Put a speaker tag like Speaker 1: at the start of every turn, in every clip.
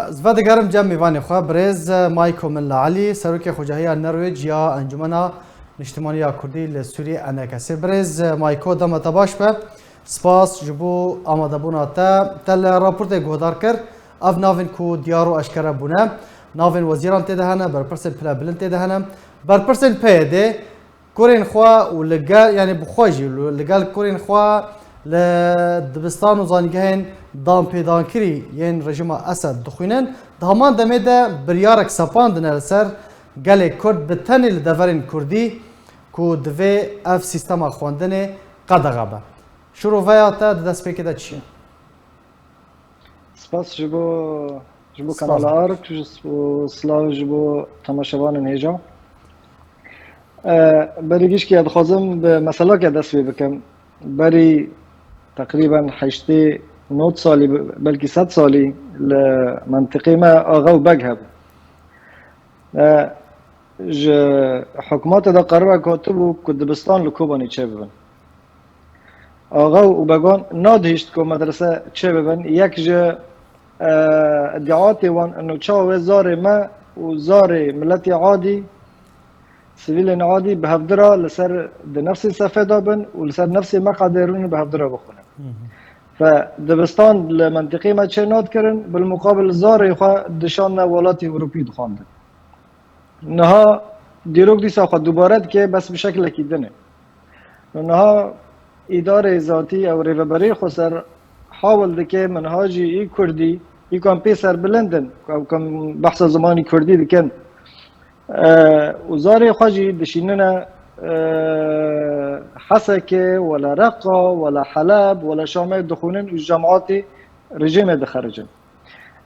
Speaker 1: زود گرم جمع میوانی خواه برز مایکو من لعلی سروک خوجهی نرویج یا انجمن اجتماعی کردی لسوری انکسی برز مایکو دم تباش به سپاس جبو آماده بونا تل راپورت گودار کر اف ناوین کو دیارو اشکره بونه ناوین وزیران تدهنه برپرسن پلا بلند تدهنه برپرسن پیده کورین خواه و لگل یعنی بخواجی لگل کورین خواه لدبستان و زانگهین دام پیدان کری یعنی رژیم اسد دخوینن دهمان دمه ده بریارک سپاندن لسر گل کرد بتنی لدورین کردی کو دوی اف سیستم خواندن قدغه به شروع ویاتا دست پیکده چیه؟
Speaker 2: سپاس جبو کانال آرک و سلاو جبو تماشاوان هیجا بریگیش که ادخوازم به مسئله که دست بکم بری تقریبا 89 سالی بلکه 100 سالی لمنطقه ما آغا و بگ هب حکومات دا قرار کاتبو که دبستان لکوبانی چه ببن آغا و بگان نادهشت که مدرسه چه ببن یک جا ادعاتی وان انو چاوه زار ما و زار ملت عادی سیویل عادی به هفدرا لسر نفس صفحه دابن و لسر نفس مقادرون به هفدرا بخونن فدبستان لمنطقه ما چه ناد کرن بالمقابل زار خواه دشان ولات اروپی دخواندن نها دیروگ دیسا خواه دوبارد که بس بشکل اکیدنه نها اداره ذاتی او ریوبری خسر حاول دکه منهاجی ای کردی ای کام پیسر بلندن او کام بحث زمانی کردی دکن وزاري خاجي دشيننا حسكة ولا رقة ولا حلب ولا شامل دخونن والجامعات رجيم دخرجن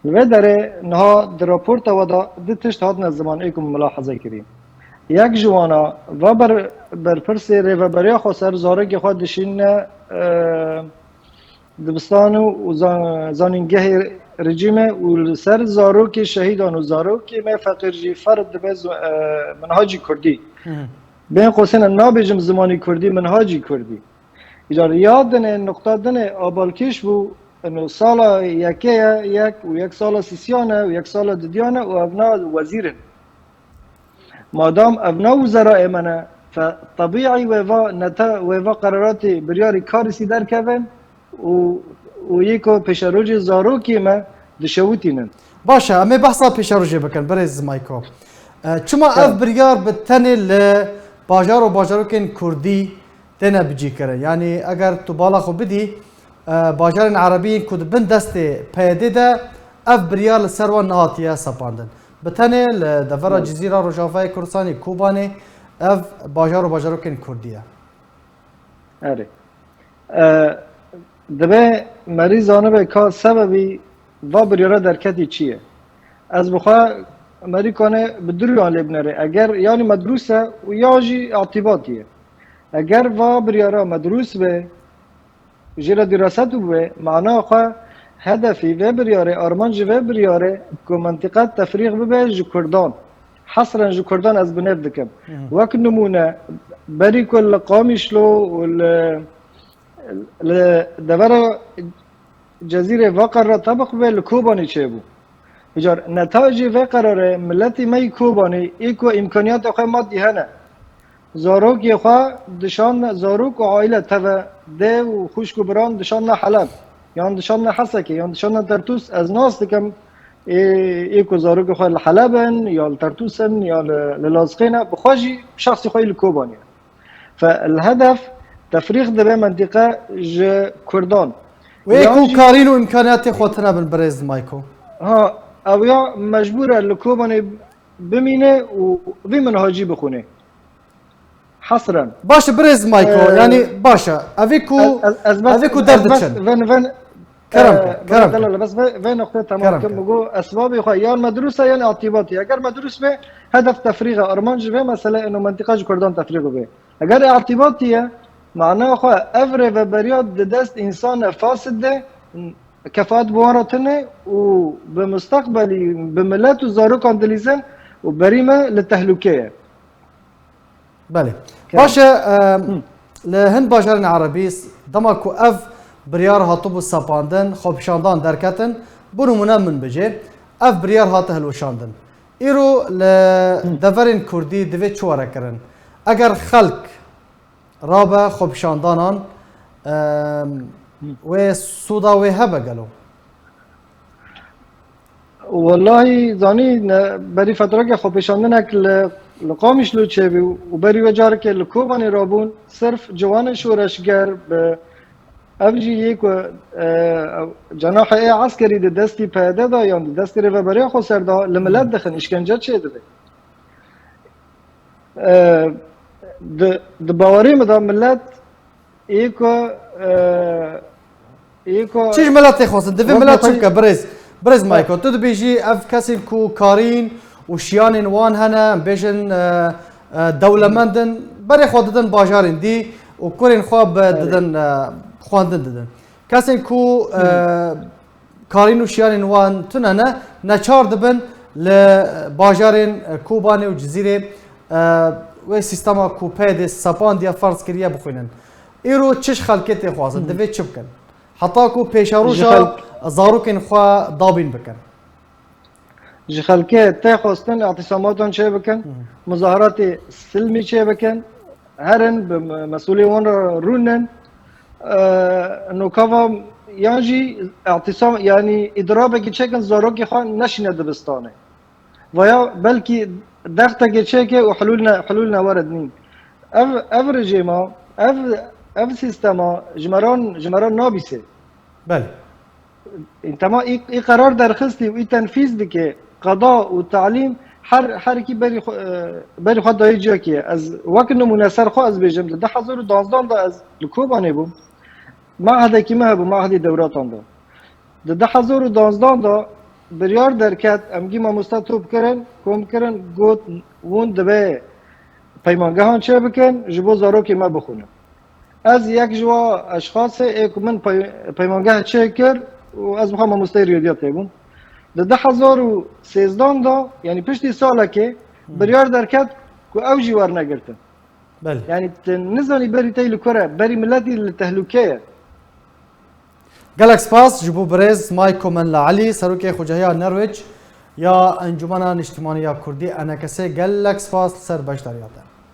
Speaker 2: الودره نها درابورتا ودا دتشت هادنا الزمان ايكم ملاحظة كريم يك جوانا و برپرسي ريفابريا خسر زارق خود دشيننا دبستانو و زانینگه رژیم و سر زاروک شهیدان و زاروک ما فقیر جی فرد به منهاجی کردی بین قوسین نابجم زمانی کردی منهاجی کردی اجاره یاد دنه نقطه دنه آبالکش بو انو سالا یک و یک سالا سیسیانه و یک سالا ددیانه و ابنا وزیرن مادام ابنا وزراء منه فطبيعي وفا قرارات برياري كارسي در كفن و یکو پیشروج زاروکی ما دشوتینن
Speaker 1: باشه اما بحثا پیشروجی بکن برز مایکو چما اف بریار بتنی باجار و باجاروکن کردی تنه بجی کرن یعنی اگر تو بالا خو بدی باجار عربی کد بن دست پیده ده اف بریار لسروان نهاتیه سپاندن بتنی لدفر جزیره روجافای کردستانی کوبانی اف باجار و باجاروکن کردیه
Speaker 2: اره دبه مریض آنه به که سببی و بریاره درکتی چیه از بخواه مری کنه بدروی آن لبنره اگر یعنی مدروسه و یا جی اعتباطیه اگر و بریاره مدروس به جیره دراستو به معنا خواه هدفی و بریاره آرمانج و بریاره که منطقه تفریق ببه جو کردان حصرا جو کردان از بنف دکم وقت نمونه بری کل قامیشلو و لدورا جزیره وقر طبق به لکوبانی چه بو اجار نتایج و قراره ملتی می کوبانی ایکو امکانیات خواه مادی هنه زاروک خواه دشان زاروک و عائله توا ده و خوشک و بران دشان حلب یا دشان حسکه یا دشان ترتوس از ناس دکم ایکو زاروک خواه لحلبن یا لترتوسن یا للازقین بخواجی شخصی خواه لکوبانی فالهدف تفريغ دبه منطقه كردان
Speaker 1: ويكو كارين وامكانيات خوتنا بالبريز مايكو
Speaker 2: ها او يا مجبوره لكوباني بمينه وفي منهاجي بخونه حصرا
Speaker 1: باشه بريز مايكو يعني باشه افيكو دردشن
Speaker 2: فين
Speaker 1: كرم
Speaker 2: بس فين نقطه تمام كم بقول اسباب خو يا مدروسه يا اعتباطي اگر مدروس به هدف تفريغ ارمانج به مثلا انه منطقه كردان تفريغ به اگر اعتباطيه معناه خو افره و بریاد دست انسان فاسد ده کفات بوارتنه و بمستقبلی بملت و زارو کاندلیزن و بریمه للتهلكه
Speaker 1: بله باشه لهند باجارن عربی دماکو اف بریار هاتوب سپاندن خوبشاندان درکتن بنمونه من بجه اف بريار هاته هلوشاندن ایرو لدورین کردی دوید چواره کرن اگر خلق رابه خوب شاندانان و سودا و هبه گلو
Speaker 2: والله زانی بری فتره که خب پیشاندنک لقامش لو چه بی و بری وجار که لکوبانی رابون صرف جوان شورشگر به اوجی یک جناح عسکری ده دستی پیاده دا یا دستی رهبری خو سر دا لملت دخن اشکنجه چه ده د باوری مدا ملت ایکو
Speaker 1: چیش ملت خواستن دوی ملت چه که برز مایکو تو دو بیجی اف کسی کو کارین و شیانین وان هنه بیشن دولمندن بری خود دادن باجارین دی و کرین خواب دادن خواندن دادن کسی کو کارین و شیانین وان تونه نه نچار دبن لباجارین کوبانی و جزیره و سیستما کوپید سپان دیا فرض کریه بخوینن ایرو چش خلکت خواستن دوی چه بکن حتی کو پیشاروشا زاروکین خوا دابین بکن
Speaker 2: جی خلکه ته خواستن اعتصاماتان چه بکن مظاهرات سلمی چه بکن هرن به مسئولی وان رونن نوکاوا یعنی اعتصام یعنی ادرابه که چکن زاروکی خان نشینه دبستانه و یا بلکی دخته که چکه و حلولنا وارد نیم اف رژیما اف سیستما جمران نابیسه
Speaker 1: بله
Speaker 2: انتما ای قرار درخستی و ای تنفیذ بکه قضاء و تعلیم هر کی بری خود دایی جا که از وقت نمونه سر خو از بیجم ده 2012 دا از لکوبانه بوم معهد کی مه بوم معهد دوراتان دا ده 2012 دا بریار درکت امگی ما مستطوب کرن کم کرن گوت وون دبه پیمانگاهان چه بکن جبو زارو که ما بخونم از یک جوا اشخاص ایک من پیمانگاه چه کرد و از مخوام مستی ریاضیات بون ده 2013 دا یعنی پشتی ساله که بریار درکت که او جوار نگرتن
Speaker 1: بله
Speaker 2: یعنی نزانی بری تیلو کره بری ملتی لتهلوکه
Speaker 1: گلک سپاس جبو برز مایکو من لعلی سروک خوجهیا نرویج یا انجمن اجتماعی کردی انکسه گلک سپاس سر بشتریاته